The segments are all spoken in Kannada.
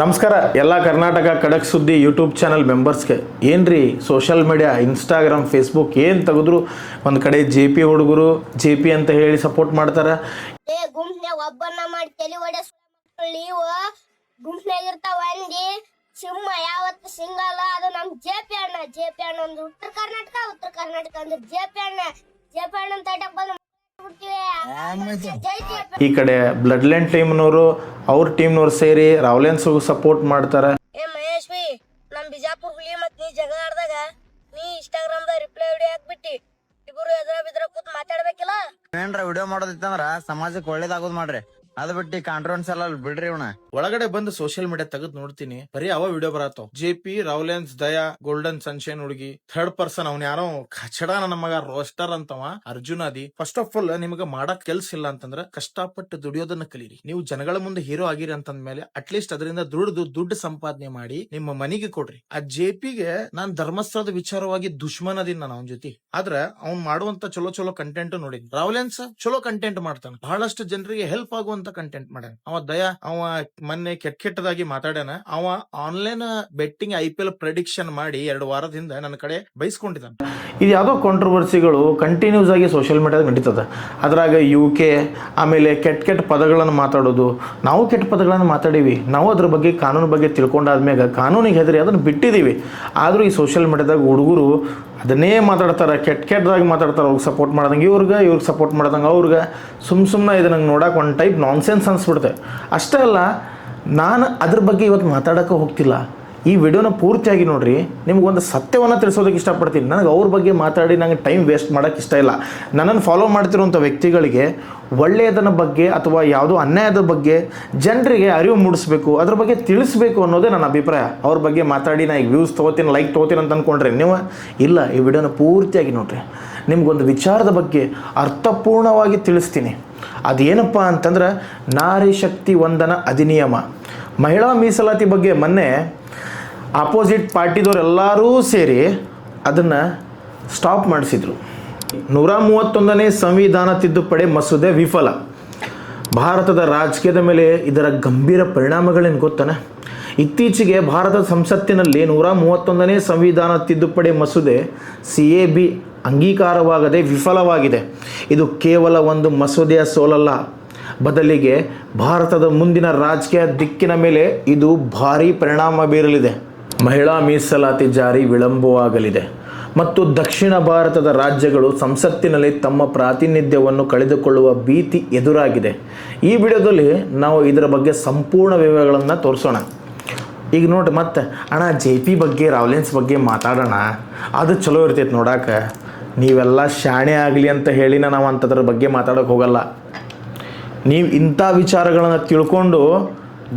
ನಮಸ್ಕಾರ ಎಲ್ಲ ಕರ್ನಾಟಕ ಖಡಕ್ ಸುದ್ದಿ ಯೂಟ್ಯೂಬ್ ಚಾನಲ್ ಮೆಂಬರ್ಸ್ಗೆ ಏನ್ರಿ ಸೋಷಲ್ ಮೀಡಿಯಾ ಇನ್ಸ್ಟಾಗ್ರಾಮ್ ಫೇಸ್ಬುಕ್ ಏನು ತೆಗೆದ್ರು ಒಂದು ಕಡೆ ಜೆ ಪಿ ಹುಡುಗರು ಜೆ ಪಿ ಅಂತ ಹೇಳಿ ಸಪೋರ್ಟ್ ಮಾಡ್ತಾರೆ. ಗುಂಪ್ನ್ಯಾಗ ಒಬ್ಬನ್ನ ಮಾಡಿ ತಲೆ ಹೊಡೆ ನೀವು ಗುಂಪ್ನ್ಯಾಗಿರ್ತಾವ ಅಂದಿ ಸಿಂಹ ಯಾವತ್ತು ಸಿಂಗಲ್ಲ. ಅದು ನಮ್ ಜೆ ಪಿ ಅಣ್ಣ ಒಂದು ಉತ್ತರ ಕರ್ನಾಟಕ ಅಂದ್ರೆ ಜೆ ಪಿ ಅಣ್ಣ ತಟಕ್ ಬಂದು ಈ ಕಡೆ ಬ್ಲಡ್ ಲೈನ್ ಟೀಮ್ನವರು ಅವ್ರ ಟೀಮ್ನವ್ರು ಸೇರಿ ರಾವ್ಲೆನ್ಸ್ ಸಪೋರ್ಟ್ ಮಾಡ್ತಾರೆ. ಮಹೇಶ್ ಬಿ ನಮ್ ಬಿಜಾಪುರ್ ಹುಲಿ ಮತ್ ನೀ ಜಗಳ ಆಡ್ದಾಗ ನೀ ಇನ್ಸ್ಟಾಗ್ರಾಮ್ ದಾಗ ರಿಪ್ಲೈ ವಿಡಿಯೋ ಹಾಕ್ಬಿಟ್ಟಿ ಇಬ್ರು ಎದ್ರ ಬಿದ್ರ ಕೂತ್ ಮಾತಾಡ್ಬೇಕಿಲ್ಲ. ಏನ್ರ ವಿಡಿಯೋ ಮಾಡೋದಿತ್ತಂದ್ರ ಸಮಾಜಕ್ಕೆ ಒಳ್ಳೇದಾಗೋದ್ ಮಾಡ್ರಿ, ಅದ್ ಬಿಟ್ಟು ಕಾಂಟ್ರವರ್ಸಿ ಎಲ್ಲ ಬಿಡ್ರಿ. ಇವನ ಒಳಗಡೆ ಬಂದು ಸೋಷಿಯಲ್ ಮೀಡಿಯಾ ತೆಗೆದು ನೋಡ್ತೀನಿ, ಬರೀ ಅವ ವಿಡಿಯೋ ಬರತ್ತವ. ಜೆ ಪಿ ರಾವ್ಲೆನ್ಸ್ ದಯಾ ಗೋಲ್ಡನ್ ಸನ್ಶೈನ್ ಹುಡುಗಿ ಥರ್ಡ್ ಪರ್ಸನ್ ಅವ್ನ ಯಾರೋ ಖಚಡ ನನ್ನ ಮಗ ರೋಸ್ಟರ್ ಅಂತವ ಅರ್ಜುನ್ ಅದಿ. ಫಸ್ಟ್ ಆಫ್ ಆಲ್ ನಿಮ್ಗೆ ಮಾಡಕ್ ಕೆಲ್ಸ ಇಲ್ಲ ಅಂತಂದ್ರ ಕಷ್ಟಪಟ್ಟು ದುಡಿಯೋದನ್ನ ಕಲೀರಿ. ನೀವು ಜನಗಳ ಮುಂದೆ ಹೀರೋ ಆಗಿರಿ ಅಂತಂದ್ಮೇಲೆ ಅಟ್ಲೀಸ್ಟ್ ಅದರಿಂದ ದುಡ್ಡು ಸಂಪಾದನೆ ಮಾಡಿ ನಿಮ್ಮ ಮನೆಗೆ ಕೊಡ್ರಿ. ಆ ಜೆ ಪಿಗೆ ನಾನ್ ಧರ್ಮಸ್ಥಳದ ವಿಚಾರವಾಗಿ ದುಶ್ಮನ್ ಅದೀನಿ ನಾನು ಅವನ ಜೊತೆ. ಆದ್ರ ಅವ್ನ್ ಮಾಡುವಂತ ಚಲೋ ಕಂಟೆಂಟ್ ನೋಡಿ. ರಾವ್ಲೆನ್ಸ್ ಚಲೋ ಕಂಟೆಂಟ್ ಮಾಡ್ತಾನ, ಬಹಳಷ್ಟು ಜನರಿಗೆ ಹೆಲ್ಪ್ ಆಗುವಂತ ಕಂಟೆಂಟ್ ಮಾಡ್ಯಾನ. ಅವ ದಯಾ ಅವ ಮೊನ್ನೆ ಕೆಟ್ಟದಾಗಿ ಮಾತಾಡ್ಯಾನ. ಅವ ಆನ್ಲೈನ್ ಬೆಟ್ಟಿಂಗ್ IPL ಪ್ರೆಡಿಕ್ಷನ್ ಮಾಡಿ 2 ವಾರದಿಂದ ನನ್ನ ಕಡೆ ಬೈಸ್ಕೊಂಡಿದ್ದಾನೆ. ಇದು ಯಾವ್ದೋ ಕಾಂಟ್ರವರ್ಸಿಗಳು ಕಂಟಿನ್ಯೂಸ್ ಆಗಿ ಸೋಷಿಯಲ್ ಮೀಡಿಯಾದಾಗ ನಡೀತದ. ಅದ್ರಾಗ UK ಆಮೇಲೆ ಕೆಟ್ಟ ಪದಗಳನ್ನು ಮಾತಾಡೋದು. ನಾವು ಕೆಟ್ಟ ಪದಗಳನ್ನು ಮಾತಾಡೀವಿ, ನಾವು ಅದ್ರ ಬಗ್ಗೆ ಕಾನೂನು ಬಗ್ಗೆ ತಿಳ್ಕೊಂಡಾದ್ಮ್ಯಾಗ ಕಾನೂನಿಗೆ ಹೆದರಿ ಅದನ್ನ ಬಿಟ್ಟಿದೀವಿ. ಆದ್ರೂ ಈ ಸೋಷಿಯಲ್ ಮೀಡಿಯಾದಾಗ ಹುಡುಗರು ಅದನ್ನೇ ಮಾತಾಡ್ತಾರೆ, ಕೆಟ್ಟದಾಗಿ ಮಾತಾಡ್ತಾರೆ. ಅವ್ರಿಗೆ ಸಪೋರ್ಟ್ ಮಾಡ್ದಂಗೆ ಇವ್ರಿಗೆ ಸಪೋರ್ಟ್ ಮಾಡ್ದಂಗೆ ಅವ್ರಿಗೆ. ಸುಮ್ಮನೆ ಇದು ನಂಗೆ ನೋಡಕ್ಕೆ ಒಂದು ಟೈಪ್ ನಾನ್ಸೆನ್ಸ್ ಅನ್ಸ್ಬಿಡುತ್ತೆ. ಅಷ್ಟೇ ಅಲ್ಲ, ನಾನು ಅದ್ರ ಬಗ್ಗೆ ಇವತ್ತು ಮಾತಾಡೋಕ್ಕೆ ಹೋಗ್ತಿಲ್ಲ. ಈ ವಿಡಿಯೋನ ಪೂರ್ತಿಯಾಗಿ ನೋಡ್ರಿ, ನಿಮ್ಗೊಂದು ಸತ್ಯವನ್ನು ತಿಳಿಸೋದಕ್ಕೆ ಇಷ್ಟಪಡ್ತೀನಿ. ನನಗೆ ಅವ್ರ ಬಗ್ಗೆ ಮಾತಾಡಿ ನಂಗೆ ಟೈಮ್ ವೇಸ್ಟ್ ಮಾಡೋಕ್ಕೆ ಇಷ್ಟ ಇಲ್ಲ. ನನ್ನನ್ನು ಫಾಲೋ ಮಾಡ್ತಿರುವಂಥ ವ್ಯಕ್ತಿಗಳಿಗೆ ಒಳ್ಳೆಯದನ್ನ ಬಗ್ಗೆ ಅಥವಾ ಯಾವುದೋ ಅನ್ಯಾಯದ ಬಗ್ಗೆ ಜನರಿಗೆ ಅರಿವು ಮೂಡಿಸ್ಬೇಕು, ಅದ್ರ ಬಗ್ಗೆ ತಿಳಿಸ್ಬೇಕು ಅನ್ನೋದೇ ನನ್ನ ಅಭಿಪ್ರಾಯ. ಅವ್ರ ಬಗ್ಗೆ ಮಾತಾಡಿ ನಾ ಈಗ ವ್ಯೂಸ್ ತೊಗೋತೀನಿ, ಲೈಕ್ ತೊಗೋತೀನಿ ಅಂತ ಅಂದ್ಕೊಂಡ್ರೆ ನೀವು ಇಲ್ಲ. ಈ ವಿಡಿಯೋನ ಪೂರ್ತಿಯಾಗಿ ನೋಡ್ರಿ, ನಿಮ್ಗೊಂದು ವಿಚಾರದ ಬಗ್ಗೆ ಅರ್ಥಪೂರ್ಣವಾಗಿ ತಿಳಿಸ್ತೀನಿ. ಅದೇನಪ್ಪ ಅಂತಂದ್ರೆ ನಾರಿ ಶಕ್ತಿ ವಂದನ ಅಧಿನಿಯಮ, ಮಹಿಳಾ ಮೀಸಲಾತಿ ಬಗ್ಗೆ ಮೊನ್ನೆ ಆಪೋಸಿಟ್ ಪಾರ್ಟಿದವರೆಲ್ಲರೂ ಸೇರಿ ಅದನ್ನು ಸ್ಟಾಪ್ ಮಾಡಿಸಿದ್ರು. 131ನೇ ಸಂವಿಧಾನ ತಿದ್ದುಪಡಿ ಮಸೂದೆ ವಿಫಲ. ಭಾರತದ ರಾಜಕೀಯದ ಮೇಲೆ ಇದರ ಗಂಭೀರ ಪರಿಣಾಮಗಳೇನು ಗೊತ್ತಾನೆ? ಇತ್ತೀಚೆಗೆ ಭಾರತದ ಸಂಸತ್ತಿನಲ್ಲಿ 131ನೇ ಸಂವಿಧಾನ ತಿದ್ದುಪಡಿ ಮಸೂದೆ CAB ಅಂಗೀಕಾರವಾಗದೆ ವಿಫಲವಾಗಿದೆ. ಇದು ಕೇವಲ ಒಂದು ಮಸೂದೆಯ ಸೋಲಲ್ಲ, ಬದಲಿಗೆ ಭಾರತದ ಮುಂದಿನ ರಾಜಕೀಯ ದಿಕ್ಕಿನ ಮೇಲೆ ಇದು ಭಾರೀ ಪರಿಣಾಮ ಬೀರಲಿದೆ. ಮಹಿಳಾ ಮೀಸಲಾತಿ ಜಾರಿ ವಿಳಂಬವಾಗಲಿದೆ ಮತ್ತು ದಕ್ಷಿಣ ಭಾರತದ ರಾಜ್ಯಗಳು ಸಂಸತ್ತಿನಲ್ಲಿ ತಮ್ಮ ಪ್ರಾತಿನಿಧ್ಯವನ್ನು ಕಳೆದುಕೊಳ್ಳುವ ಭೀತಿ ಎದುರಾಗಿದೆ. ಈ ವಿಡಿಯೋದಲ್ಲಿ ನಾವು ಇದರ ಬಗ್ಗೆ ಸಂಪೂರ್ಣ ವಿವರಗಳನ್ನು ತೋರಿಸೋಣ. ಈಗ ನೋಡ್ರಿ, ಮತ್ತೆ ಅಣ್ಣ JP ಬಗ್ಗೆ ರಾವ್ಲೆನ್ಸ್ ಬಗ್ಗೆ ಮಾತಾಡೋಣ, ಅದು ಚಲೋ ಇರ್ತೈತೆ ನೋಡೋಕೆ. ನೀವೆಲ್ಲ ಶಾಣೆ ಆಗಲಿ ಅಂತ ಹೇಳಿ ನಾವು ಅಂಥದ್ರ ಬಗ್ಗೆ ಮಾತಾಡೋಕೆ ಹೋಗಲ್ಲ. ನೀವು ಇಂಥ ವಿಚಾರಗಳನ್ನು ತಿಳ್ಕೊಂಡು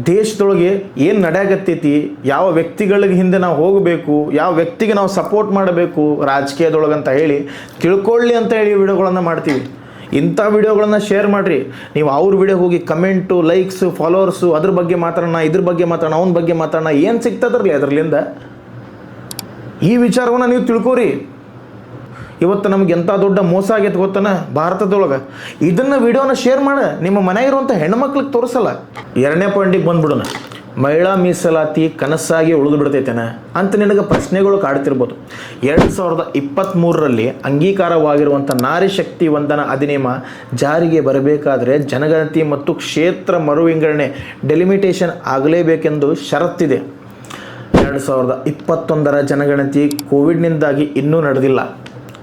ದೇಶದೊಳಗೆ ಏನು ನಡೆಯಕತ್ತೈತಿ, ಯಾವ ವ್ಯಕ್ತಿಗಳಿಗೆ ಹಿಂದೆ ನಾವು ಹೋಗಬೇಕು, ಯಾವ ವ್ಯಕ್ತಿಗೆ ನಾವು ಸಪೋರ್ಟ್ ಮಾಡಬೇಕು ರಾಜಕೀಯದೊಳಗಂತ ಹೇಳಿ ತಿಳ್ಕೊಳ್ಳಿ ಅಂತ ಹೇಳಿ ವಿಡಿಯೋಗಳನ್ನು ಮಾಡ್ತೀವಿ. ಇಂಥ ವಿಡಿಯೋಗಳನ್ನು ಶೇರ್ ಮಾಡಿರಿ. ನೀವು ಅವ್ರ ವಿಡಿಯೋ ಹೋಗಿ ಕಮೆಂಟು, ಲೈಕ್ಸು, ಫಾಲೋವರ್ಸು, ಅದ್ರ ಬಗ್ಗೆ ಮಾತಾಡೋಣ, ಇದ್ರ ಬಗ್ಗೆ ಮಾತಾಡೋಣ, ಅವನ ಬಗ್ಗೆ ಮಾತಾಡೋಣ, ಏನು ಸಿಗ್ತದ್ರಲಿ ಅದರಲ್ಲಿಂದ? ಈ ವಿಚಾರವನ್ನು ನೀವು ತಿಳ್ಕೋರಿ. ಇವತ್ತು ನಮ್ಗೆ ಎಂಥ ದೊಡ್ಡ ಮೋಸ ಆಗೈತೆ ಗೊತ್ತಾನ ಭಾರತದೊಳಗೆ. ಇದನ್ನು ವಿಡಿಯೋನ ಶೇರ್ ಮಾಡ, ನಿಮ್ಮ ಮನೆಯಾಗಿರುವಂಥ ಹೆಣ್ಮಕ್ಳಿಗೆ ತೋರಿಸಲ್ಲ. 2ನೇ ಪಾಯಿಂಟಿಗೆ ಬಂದ್ಬಿಡೋಣ. ಮಹಿಳಾ ಮೀಸಲಾತಿ ಕನಸಾಗಿ ಉಳಿದು ಬಿಡ್ತೈತೇನೆ ಅಂತ ನಿನಗೆ ಪ್ರಶ್ನೆಗಳು ಕಾಡ್ತಿರ್ಬೋದು. 2023ರಲ್ಲಿ ಅಂಗೀಕಾರವಾಗಿರುವಂಥ ನಾರಿ ಶಕ್ತಿ ವಂದನಾ ಅಧಿನಿಯಮ ಜಾರಿಗೆ ಬರಬೇಕಾದರೆ ಜನಗಣತಿ ಮತ್ತು ಕ್ಷೇತ್ರ ಮರು ವಿಂಗಡಣೆ ಡೆಲಿಮಿಟೇಷನ್ ಆಗಲೇಬೇಕೆಂದು ಷರತ್ತಿದೆ. 2021ರ ಜನಗಣತಿ ಕೋವಿಡ್ನಿಂದಾಗಿ ಇನ್ನೂ ನಡೆದಿಲ್ಲ.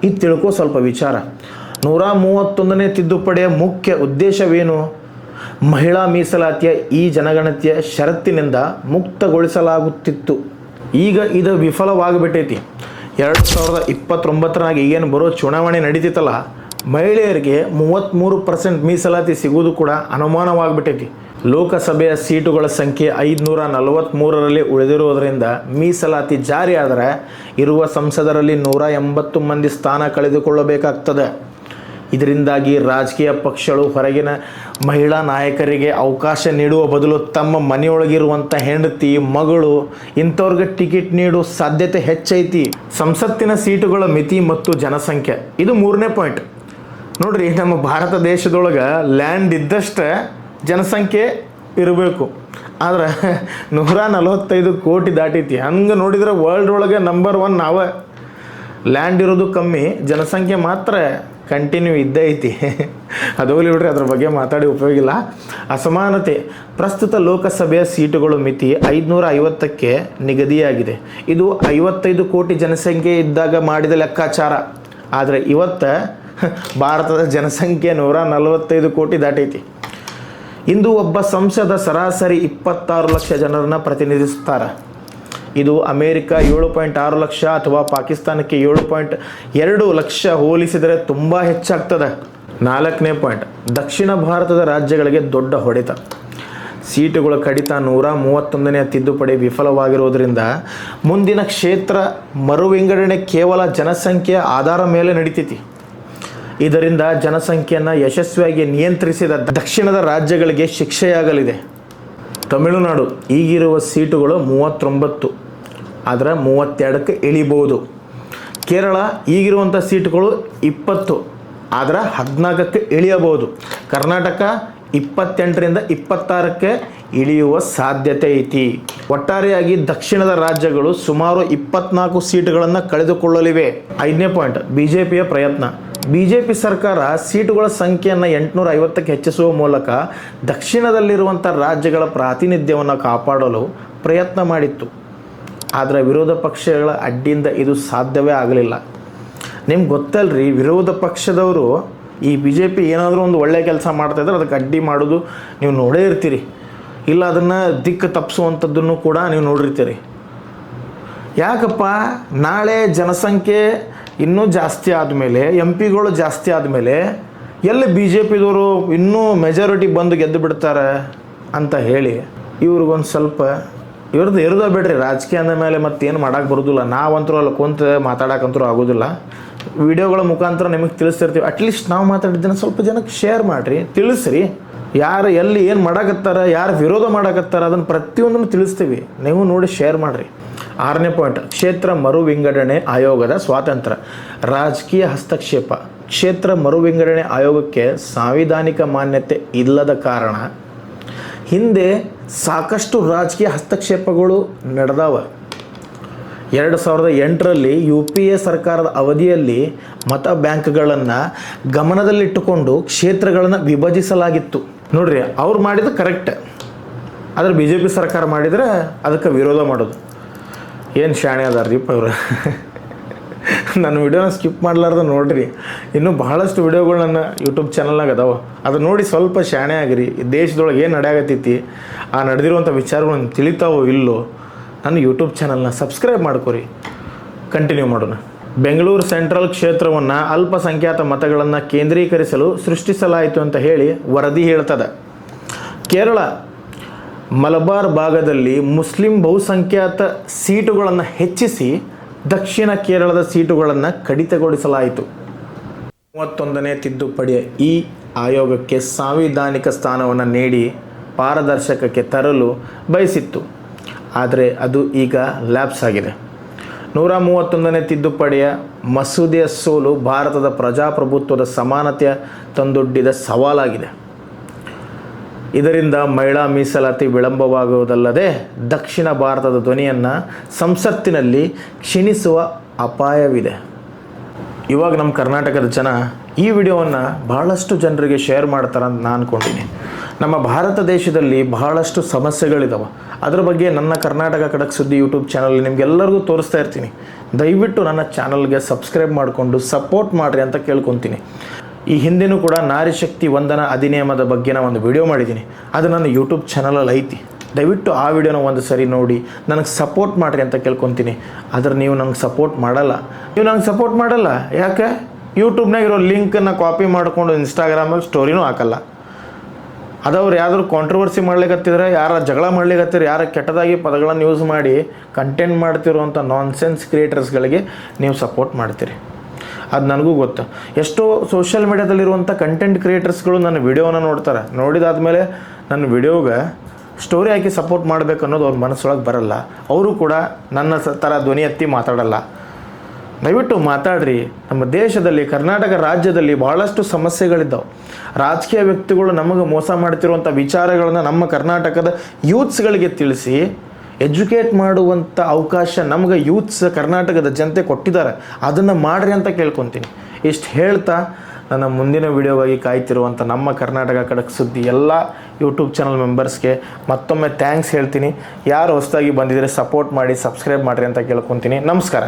ಇದು ತಿಳ್ಕೋ ಸ್ವಲ್ಪ ವಿಚಾರ. 131ನೇ ತಿದ್ದುಪಡಿಯ ಮುಖ್ಯ ಉದ್ದೇಶವೇನು? ಮಹಿಳಾ ಮೀಸಲಾತಿಯ ಈ ಜನಗಣತಿಯ ಷರತ್ತಿನಿಂದ ಮುಕ್ತಗೊಳಿಸಲಾಗುತ್ತಿತ್ತು. ಈಗ ಇದು ವಿಫಲವಾಗಿಬಿಟ್ಟೈತಿ. 2029ರಾಗ ಏನು ಬರೋ ಚುನಾವಣೆ ನಡೀತಿತ್ತಲ್ಲ, ಮಹಿಳೆಯರಿಗೆ 33% ಮೀಸಲಾತಿ ಸಿಗುವುದು ಕೂಡ ಅನುಮಾನವಾಗಿಬಿಟ್ಟೈತಿ. ಲೋಕಸಭೆಯ ಸೀಟುಗಳ ಸಂಖ್ಯೆ 543ರಲ್ಲಿ ಉಳಿದಿರುವುದರಿಂದ ಮೀಸಲಾತಿ ಜಾರಿ ಆದರೆ ಇರುವ ಸಂಸದರಲ್ಲಿ 180 ಮಂದಿ ಸ್ಥಾನ ಕಳೆದುಕೊಳ್ಳಬೇಕಾಗ್ತದೆ. ಇದರಿಂದಾಗಿ ರಾಜಕೀಯ ಪಕ್ಷಗಳು ಹೊರಗಿನ ಮಹಿಳಾ ನಾಯಕರಿಗೆ ಅವಕಾಶ ನೀಡುವ ಬದಲು ತಮ್ಮ ಮನೆಯೊಳಗಿರುವಂಥ ಹೆಂಡತಿ, ಮಗಳು ಇಂಥವ್ರಿಗೆ ಟಿಕೆಟ್ ನೀಡುವ ಸಾಧ್ಯತೆ ಹೆಚ್ಚೈತಿ. ಸಂಸತ್ತಿನ ಸೀಟುಗಳ ಮಿತಿ ಮತ್ತು ಜನಸಂಖ್ಯೆ, ಇದು 3ನೇ ಪಾಯಿಂಟ್. ನೋಡ್ರಿ, ನಮ್ಮ ಭಾರತ ದೇಶದೊಳಗೆ ಲ್ಯಾಂಡ್ ಇದ್ದಷ್ಟೇ ಜನಸಂಖ್ಯೆ ಇರಬೇಕು. ಆದ್ರೆ 145 ಕೋಟಿ ದಾಟೈತಿ. ಹಂಗೆ ನೋಡಿದ್ರೆ ವರ್ಲ್ಡ್ ಒಳಗೆ ನಂಬರ್ 1 ನಾವೇ. ಲ್ಯಾಂಡ್ ಇರೋದು ಕಮ್ಮಿ, ಜನಸಂಖ್ಯೆ ಮಾತ್ರ ಕಂಟಿನ್ಯೂ ಇದ್ದೇ ಐತಿ. ಅದು ಹೋಗ್ಲಿ ಬಿಡ್ರಿ, ಅದ್ರ ಬಗ್ಗೆ ಮಾತಾಡಿ ಉಪಯೋಗ ಇಲ್ಲ. ಅಸಮಾನತೆ. ಪ್ರಸ್ತುತ ಲೋಕಸಭೆಯ ಸೀಟುಗಳು ಮಿತಿ 550ಕ್ಕೆ ನಿಗದಿಯಾಗಿದೆ. ಇದು 55 ಕೋಟಿ ಜನಸಂಖ್ಯೆ ಇದ್ದಾಗ ಮಾಡಿದ ಲೆಕ್ಕಾಚಾರ. ಆದರೆ ಇವತ್ತು ಭಾರತದ ಜನಸಂಖ್ಯೆ 145 ಕೋಟಿ ದಾಟೈತಿ. ಇಂದು ಒಬ್ಬ ಸಂಸದ ಸರಾಸರಿ 26 ಲಕ್ಷ ಜನರನ್ನು ಪ್ರತಿನಿಧಿಸುತ್ತಾರೆ. ಇದು ಅಮೇರಿಕ 7.6 ಲಕ್ಷ ಅಥವಾ ಪಾಕಿಸ್ತಾನಕ್ಕೆ 7.2 ಲಕ್ಷ ಹೋಲಿಸಿದರೆ ತುಂಬ ಹೆಚ್ಚಾಗ್ತದೆ. 4ನೇ ಪಾಯಿಂಟ್, ದಕ್ಷಿಣ ಭಾರತದ ರಾಜ್ಯಗಳಿಗೆ ದೊಡ್ಡ ಹೊಡೆತ. ಸೀಟುಗಳ ಕಡಿತ 131ನೇ ತಿದ್ದುಪಡಿ ವಿಫಲವಾಗಿರುವುದರಿಂದ ಮುಂದಿನ ಕ್ಷೇತ್ರ ಮರು ವಿಂಗಡಣೆ ಕೇವಲ ಜನಸಂಖ್ಯೆಯ ಆಧಾರ ಮೇಲೆ ನಡೀತೈತಿ. ಇದರಿಂದ ಜನಸಂಖ್ಯೆಯನ್ನು ಯಶಸ್ವಿಯಾಗಿ ನಿಯಂತ್ರಿಸಿದ ದಕ್ಷಿಣದ ರಾಜ್ಯಗಳಿಗೆ ಶಿಕ್ಷೆಯಾಗಲಿದೆ. ತಮಿಳುನಾಡು ಈಗಿರುವ ಸೀಟುಗಳು 39, ಆದರೆ 32ಕ್ಕೆ ಇಳಿಬೋದು. ಕೇರಳ ಈಗಿರುವಂಥ ಸೀಟುಗಳು 20, ಆದರೆ 14ಕ್ಕೆ ಇಳಿಯಬಹುದು. ಕರ್ನಾಟಕ 28ರಿಂದ 26ಕ್ಕೆ ಇಳಿಯುವ ಸಾಧ್ಯತೆ ಐತಿ. ಒಟ್ಟಾರೆಯಾಗಿ ದಕ್ಷಿಣದ ರಾಜ್ಯಗಳು ಸುಮಾರು 24 ಸೀಟುಗಳನ್ನು ಕಳೆದುಕೊಳ್ಳಲಿವೆ. 5ನೇ ಪಾಯಿಂಟ್, ಬಿಜೆಪಿಯ ಪ್ರಯತ್ನ. ಬಿಜೆಪಿ ಸರ್ಕಾರ ಸೀಟುಗಳ ಸಂಖ್ಯೆಯನ್ನು 850ಕ್ಕೆ ಹೆಚ್ಚಿಸುವ ಮೂಲಕ ದಕ್ಷಿಣದಲ್ಲಿರುವಂಥ ರಾಜ್ಯಗಳ ಪ್ರಾತಿನಿಧ್ಯವನ್ನು ಕಾಪಾಡಲು ಪ್ರಯತ್ನ ಮಾಡಿತ್ತು. ಆದರೆ ವಿರೋಧ ಪಕ್ಷಗಳ ಅಡ್ಡಿಯಿಂದ ಇದು ಸಾಧ್ಯವೇ ಆಗಲಿಲ್ಲ. ನಿಮ್ಗೆ ಗೊತ್ತಲ್ರಿ, ವಿರೋಧ ಪಕ್ಷದವರು ಈ ಬಿ ಜೆ ಪಿ ಏನಾದರೂ ಒಂದು ಒಳ್ಳೆಯ ಕೆಲಸ ಮಾಡ್ತಾಯಿದ್ರೆ ಅದಕ್ಕೆ ಅಡ್ಡಿ ಮಾಡೋದು ನೀವು ನೋಡೇ ಇರ್ತೀರಿ. ಇಲ್ಲ ಅದನ್ನು ದಿಕ್ಕು ತಪ್ಪಿಸುವಂಥದ್ದನ್ನು ಕೂಡ ನೀವು ನೋಡಿರ್ತೀರಿ. ಯಾಕಪ್ಪ, ನಾಳೆ ಜನಸಂಖ್ಯೆ ಇನ್ನೂ ಜಾಸ್ತಿ ಆದಮೇಲೆ, ಪಿಗಳು ಜಾಸ್ತಿ ಆದಮೇಲೆ ಎಲ್ಲಿ ಬಿ ಜೆ ಪಿದವರು ಇನ್ನೂ ಮೆಜಾರಿಟಿ ಬಂದು ಗೆದ್ದು ಬಿಡ್ತಾರೆ ಅಂತ ಹೇಳಿ ಇವ್ರಿಗೊಂದು ಸ್ವಲ್ಪ ಇರೋದ ಬಿಡ್ರಿ. ರಾಜಕೀಯ ಅಂದ ಮೇಲೆ ಮತ್ತೇನು ಮಾಡೋಕ್ಕೆ ಬರೋದಿಲ್ಲ. ನಾವಂತರೂ ಅಲ್ಲಿ ಕುಂತು ಮಾತಾಡೋಕ್ಕಂತರೂ ಆಗೋದಿಲ್ಲ. ವಿಡಿಯೋಗಳ ಮುಖಾಂತರ ನಿಮಗೆ ತಿಳಿಸ್ತಿರ್ತೀವಿ. ಅಟ್ಲೀಸ್ಟ್ ನಾವು ಮಾತಾಡಿದ್ದನ್ನು ಸ್ವಲ್ಪ ಜನಕ್ಕೆ ಶೇರ್ ಮಾಡಿರಿ, ತಿಳಿಸ್ರಿ. ಯಾರು ಎಲ್ಲಿ ಏನು ಮಾಡಕತ್ತಾರ, ಯಾರು ವಿರೋಧ ಮಾಡಕತ್ತಾರ ಅದನ್ನು ಪ್ರತಿಯೊಂದನ್ನು ತಿಳಿಸ್ತೀವಿ. ನೀವು ನೋಡಿ ಶೇರ್ ಮಾಡಿರಿ. 6ನೇ ಪಾಯಿಂಟ್, ಕ್ಷೇತ್ರ ಮರು ವಿಂಗಡಣೆ ಆಯೋಗದ ಸ್ವಾತಂತ್ರ್ಯ. ರಾಜಕೀಯ ಹಸ್ತಕ್ಷೇಪ. ಕ್ಷೇತ್ರ ಮರು ವಿಂಗಡಣೆ ಆಯೋಗಕ್ಕೆ ಸಾಂವಿಧಾನಿಕ ಮಾನ್ಯತೆ ಇಲ್ಲದ ಕಾರಣ ಹಿಂದೆ ಸಾಕಷ್ಟು ರಾಜಕೀಯ ಹಸ್ತಕ್ಷೇಪಗಳು ನಡೆದವ. 2008ರಲ್ಲಿ UPA ಸರ್ಕಾರದ ಅವಧಿಯಲ್ಲಿ ಮತ ಬ್ಯಾಂಕ್ಗಳನ್ನು ಗಮನದಲ್ಲಿಟ್ಟುಕೊಂಡು ಕ್ಷೇತ್ರಗಳನ್ನು ವಿಭಜಿಸಲಾಗಿತ್ತು. ನೋಡ್ರಿ, ಅವ್ರು ಮಾಡಿದ್ದು ಕರೆಕ್ಟ್, ಆದರೆ BJP ಸರ್ಕಾರ ಮಾಡಿದರೆ ಅದಕ್ಕೆ ವಿರೋಧ ಮಾಡೋದು. ಏನು ಶಾಣೆ ಅದಾರ್ರಿಪ್ಪ ಇವರು. ನನ್ನ ವಿಡಿಯೋನ ಸ್ಕಿಪ್ ಮಾಡಲಾರ್ದು ನೋಡಿರಿ. ಇನ್ನೂ ಬಹಳಷ್ಟು ವಿಡಿಯೋಗಳು ನನ್ನ ಯೂಟ್ಯೂಬ್ ಚಾನಲ್ನಾಗ ಅದಾವೆ. ಅದು ನೋಡಿ ಸ್ವಲ್ಪ ಶಾಣೆ ಆಗಿರಿ. ದೇಶದೊಳಗೆ ಏನು ನಡೆಯಾಗತ್ತೈತಿ, ಆ ನಡೆದಿರುವಂಥ ವಿಚಾರಗಳು ತಿಳಿತಾವೋ ಇಲ್ಲೋ ನನ್ನ ಯೂಟ್ಯೂಬ್ ಚಾನಲ್ನ ಸಬ್ಸ್ಕ್ರೈಬ್ ಮಾಡ್ಕೊರಿ. ಕಂಟಿನ್ಯೂ ಮಾಡೋಣ. ಬೆಂಗಳೂರು ಸೆಂಟ್ರಲ್ ಕ್ಷೇತ್ರವನ್ನು ಅಲ್ಪಸಂಖ್ಯಾತ ಮತಗಳನ್ನು ಕೇಂದ್ರೀಕರಿಸಲು ಸೃಷ್ಟಿಸಲಾಯಿತು ಅಂತ ಹೇಳಿ ವರದಿ ಹೇಳ್ತದೆ. ಕೇರಳ ಮಲಬಾರ್ ಭಾಗದಲ್ಲಿ ಮುಸ್ಲಿಂ ಬಹುಸಂಖ್ಯಾತ ಸೀಟುಗಳನ್ನು ಹೆಚ್ಚಿಸಿ ದಕ್ಷಿಣ ಕೇರಳದ ಸೀಟುಗಳನ್ನು ಕಡಿತಗೊಳಿಸಲಾಯಿತು. 31ನೇ ತಿದ್ದುಪಡಿಯ ಈ ಆಯೋಗಕ್ಕೆ ಸಾಂವಿಧಾನಿಕ ಸ್ಥಾನವನ್ನು ನೀಡಿ ಪಾರದರ್ಶಕಕ್ಕೆ ತರಲು ಬಯಸಿತ್ತು. ಆದರೆ ಅದು ಈಗ ಲ್ಯಾಪ್ಸ್ ಆಗಿದೆ. 131ನೇ ತಿದ್ದುಪಡಿಯ ಮಸೂದೆಯ ಸೋಲು ಭಾರತದ ಪ್ರಜಾಪ್ರಭುತ್ವದ ಸಮಾನತೆಯ ತಂದೊಡ್ಡಿದ ಸವಾಲಾಗಿದೆ. ಇದರಿಂದ ಮಹಿಳಾ ಮೀಸಲಾತಿ ವಿಳಂಬವಾಗುವುದಲ್ಲದೆ ದಕ್ಷಿಣ ಭಾರತದ ಧ್ವನಿಯನ್ನು ಸಂಸತ್ತಿನಲ್ಲಿ ಕ್ಷೀಣಿಸುವ ಅಪಾಯವಿದೆ. ಇವಾಗ ನಮ್ಮ ಕರ್ನಾಟಕದ ಜನ ಈ ವಿಡಿಯೋವನ್ನು ಬಹಳಷ್ಟು ಜನರಿಗೆ ಶೇರ್ ಮಾಡ್ತಾರೆ ಅಂತ ನಾನು ಅಂದ್ಕೊಂಡಿನಿ. ನಮ್ಮ ಭಾರತ ದೇಶದಲ್ಲಿ ಬಹಳಷ್ಟು ಸಮಸ್ಯೆಗಳಿದ್ದಾವೆ. ಅದ್ರ ಬಗ್ಗೆ ನನ್ನ ಕರ್ನಾಟಕ ಖಡಕ್ ಸುದ್ದಿ ಯೂಟ್ಯೂಬ್ ಚಾನಲ್ ನಿಮಗೆಲ್ಲರಿಗೂ ತೋರಿಸ್ತಾ ಇರ್ತೀನಿ. ದಯವಿಟ್ಟು ನನ್ನ ಚಾನಲ್ಗೆ ಸಬ್ಸ್ಕ್ರೈಬ್ ಮಾಡಿಕೊಂಡು ಸಪೋರ್ಟ್ ಮಾಡಿರಿ ಅಂತ ಕೇಳ್ಕೊತೀನಿ. ಈ ಹಿಂದೆನೂ ಕೂಡ ನಾರಿ ಶಕ್ತಿ ವಂದನ ಅಧಿನಿಯಮದ ಬಗ್ಗೆ ನಾನು ಒಂದು ವಿಡಿಯೋ ಮಾಡಿದ್ದೀನಿ. ಅದು ನನ್ನ ಯೂಟ್ಯೂಬ್ ಚಾನಲಲ್ಲಿ ಐತಿ. ದಯವಿಟ್ಟು ಆ ವಿಡಿಯೋನ ಒಂದು ಸರಿ ನೋಡಿ ನನಗೆ ಸಪೋರ್ಟ್ ಮಾಡಿರಿ ಅಂತ ಕೇಳ್ಕೊತೀನಿ. ಆದರೆ ನೀವು ನನಗೆ ಸಪೋರ್ಟ್ ಮಾಡಲ್ಲ. ಯಾಕೆ? ಯೂಟ್ಯೂಬ್ನಾಗ ಇರೋ ಲಿಂಕನ್ನು ಕಾಪಿ ಮಾಡಿಕೊಂಡು ಇನ್ಸ್ಟಾಗ್ರಾಮಲ್ಲಿ ಸ್ಟೋರಿನೂ ಹಾಕಲ್ಲ. ಅದವ್ರು ಯಾವ್ದಾದ್ರು ಕಾಂಟ್ರವರ್ಸಿ ಮಾಡ್ಲಿಕ್ಕತ್ತಿದ್ರೆ, ಯಾರ ಜಗಳ ಮಾಡ್ಲಿಕ್ಕತ್ತಿರ, ಯಾರ ಕೆಟ್ಟದಾಗಿ ಪದಗಳನ್ನು ಯೂಸ್ ಮಾಡಿ ಕಂಟೆಂಟ್ ಮಾಡ್ತಿರುವಂಥ ನಾನ್ಸೆನ್ಸ್ ಕ್ರಿಯೇಟರ್ಸ್ಗಳಿಗೆ ನೀವು ಸಪೋರ್ಟ್ ಮಾಡ್ತೀರಿ. ಅದು ನನಗೂ ಗೊತ್ತು. ಎಷ್ಟೋ ಸೋಷಿಯಲ್ ಮೀಡ್ಯಾದಲ್ಲಿರುವಂಥ ಕಂಟೆಂಟ್ ಕ್ರಿಯೇಟರ್ಸ್ಗಳು ನನ್ನ ವಿಡಿಯೋನ ನೋಡ್ತಾರೆ. ನೋಡಿದಾದ್ಮೇಲೆ ನನ್ನ ವಿಡಿಯೋಗೆ ಸ್ಟೋರಿ ಹಾಕಿ ಸಪೋರ್ಟ್ ಮಾಡಬೇಕು ಅನ್ನೋದು ಅವ್ರ ಮನಸ್ಸೊಳಗೆ ಬರಲ್ಲ. ಅವರು ಕೂಡ ನನ್ನ ಥರ ಧ್ವನಿ ಎತ್ತಿ ಮಾತಾಡಲ್ಲ. ದಯವಿಟ್ಟು ಮಾತಾಡ್ರಿ. ನಮ್ಮ ದೇಶದಲ್ಲಿ ಕರ್ನಾಟಕ ರಾಜ್ಯದಲ್ಲಿ ಬಹಳಷ್ಟು ಸಮಸ್ಯೆಗಳಿದ್ದಾವೆ. ರಾಜಕೀಯ ವ್ಯಕ್ತಿಗಳು ನಮಗೆ ಮೋಸ ಮಾಡ್ತಿರುವಂಥ ವಿಚಾರಗಳನ್ನ ನಮ್ಮ ಕರ್ನಾಟಕದ ಯೂತ್ಸ್ಗಳಿಗೆ ತಿಳಿಸಿ ಎಜುಕೇಟ್ ಮಾಡುವಂಥ ಅವಕಾಶ ನಮಗೆ ಯೂತ್ಸ್ ಕರ್ನಾಟಕದ ಜನತೆ ಕೊಟ್ಟಿದ್ದಾರೆ. ಅದನ್ನು ಮಾಡ್ರಿ ಅಂತ ಕೇಳ್ಕೊತೀನಿ. ಇಷ್ಟು ಹೇಳ್ತಾ ನನ್ನ ಮುಂದಿನ ವಿಡಿಯೋಗಾಗಿ ಕಾಯ್ತಿರುವಂಥ ನಮ್ಮ ಕರ್ನಾಟಕ ಖಡಕ್ ಸುದ್ದಿ ಎಲ್ಲ ಯೂಟ್ಯೂಬ್ ಚಾನಲ್ ಮೆಂಬರ್ಸ್ಗೆ ಮತ್ತೊಮ್ಮೆ ಥ್ಯಾಂಕ್ಸ್ ಹೇಳ್ತೀನಿ. ಯಾರು ಹೊಸದಾಗಿ ಬಂದಿದ್ದರೆ ಸಪೋರ್ಟ್ ಮಾಡಿ, ಸಬ್ಸ್ಕ್ರೈಬ್ ಮಾಡಿರಿ ಅಂತ ಕೇಳ್ಕೊತೀನಿ. ನಮಸ್ಕಾರ.